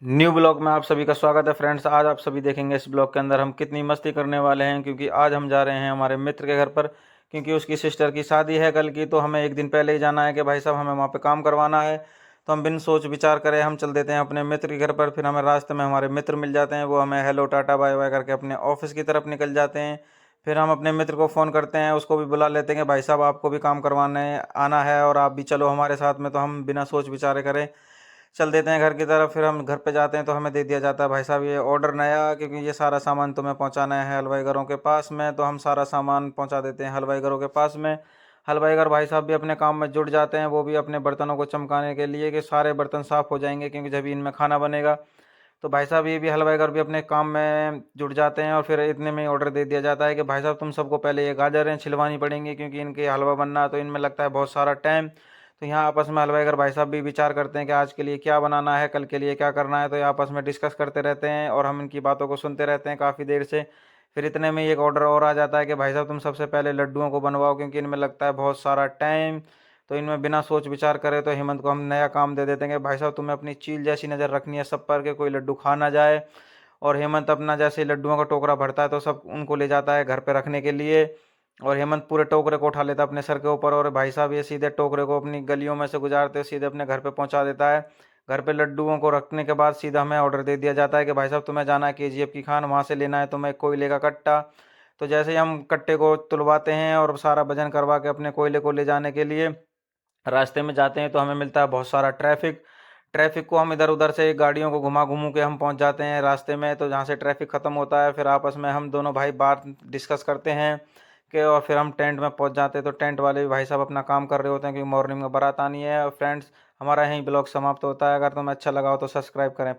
New blog में आप सभी का स्वागत है फ्रेंड्स। आज आप सभी देखेंगे इस ब्लॉग के अंदर हम कितनी मस्ती करने वाले हैं, क्योंकि आज हम जा रहे हैं हमारे मित्र के घर पर। क्योंकि उसकी सिस्टर की शादी है कल की, तो हमें एक दिन पहले ही जाना है कि भाई साहब हमें वहाँ पे काम करवाना है। तो हम बिन सोच विचार करे हम चल देते हैं अपने मित्र के घर पर। फिर हमें रास्ते में हमारे मित्र मिल जाते हैं, वो हमें हेलो टाटा बाय बाय करके अपने ऑफिस की तरफ निकल जाते हैं। फिर हम अपने मित्र को फ़ोन करते हैं, उसको भी बुला लेते हैं कि भाई साहब आपको भी काम करवाने आना है और आप भी चलो हमारे साथ में। तो हम बिना सोच विचारे करें चल देते हैं घर की तरफ। फिर हम घर पे जाते हैं तो हमें दे दिया जाता है, भाई साहब ये ऑर्डर नया, क्योंकि ये सारा सामान तुम्हें पहुंचाना है हलवाई घरों के पास में। तो हम सारा सामान पहुंचा देते हैं हलवाई घरों के पास में। हलवाई घर भाई साहब भी अपने काम में जुट जाते हैं, वो भी अपने बर्तनों को चमकाने के लिए कि सारे बर्तन साफ़ हो जाएंगे, क्योंकि जब इनमें खाना बनेगा। तो भाई साहब ये भी हलवाई घर भी अपने काम में जुट जाते हैं। और फिर इतने में ऑर्डर दे दिया जाता है कि भाई साहब तुम सबको पहले ये गाजरें छिलवानी पड़ेंगी, क्योंकि इनके हलवा बनना है तो इनमें लगता है बहुत सारा टाइम। तो यहाँ आपस में हलवाई घर भाई साहब भी विचार करते हैं कि आज के लिए क्या बनाना है, कल के लिए क्या करना है। तो ये आपस में डिस्कस करते रहते हैं और हम इनकी बातों को सुनते रहते हैं काफ़ी देर से। फिर इतने में एक ऑर्डर और आ जाता है कि भाई साहब तुम सबसे पहले लड्डुओं को बनवाओ, क्योंकि इनमें लगता है बहुत सारा टाइम। तो इनमें बिना सोच विचार करे तो हेमंत को हम नया काम दे देते हैं कि भाई साहब तुम्हें अपनी चील जैसी नज़र रखनी है सब पर, के कोई लड्डू खा ना जाए। और हेमंत अपना जैसे लड्डुओं का टोकरा भरता है तो सब उनको ले जाता है घर पे रखने के लिए। और हेमंत पूरे टोकरे को उठा लेता है अपने सर के ऊपर, और भाई साहब ये सीधे टोकरे को अपनी गलियों में से गुजारते हुए सीधे अपने घर पे पहुंचा देता है। घर पे लड्डुओं को रखने के बाद सीधा हमें ऑर्डर दे दिया जाता है कि भाई साहब तुम्हें जाना है केजीएफ की खान, वहाँ से लेना है तुम्हें कोयले का कट्टा। तो जैसे ही हम कट्टे को तुलवाते हैं और सारा वजन करवा के अपने कोयले को ले जाने के लिए रास्ते में जाते हैं, तो हमें मिलता है बहुत सारा ट्रैफिक। ट्रैफिक को हम इधर उधर से गाड़ियों को घुमा घुमू के हम पहुंच जाते हैं रास्ते में। तो जहाँ से ट्रैफिक ख़त्म होता है फिर आपस में हम दोनों भाई बात डिस्कस करते हैं कि, और फिर हम टेंट में पहुंच जाते हैं। तो टेंट वाले भी भाई साहब अपना काम कर रहे होते हैं, क्योंकि मॉर्निंग में बारात आनी है। और फ्रेंड्स हमारा यहीं ब्लॉग समाप्त होता है। अगर तुम्हें अच्छा लगा हो तो सब्सक्राइब करें।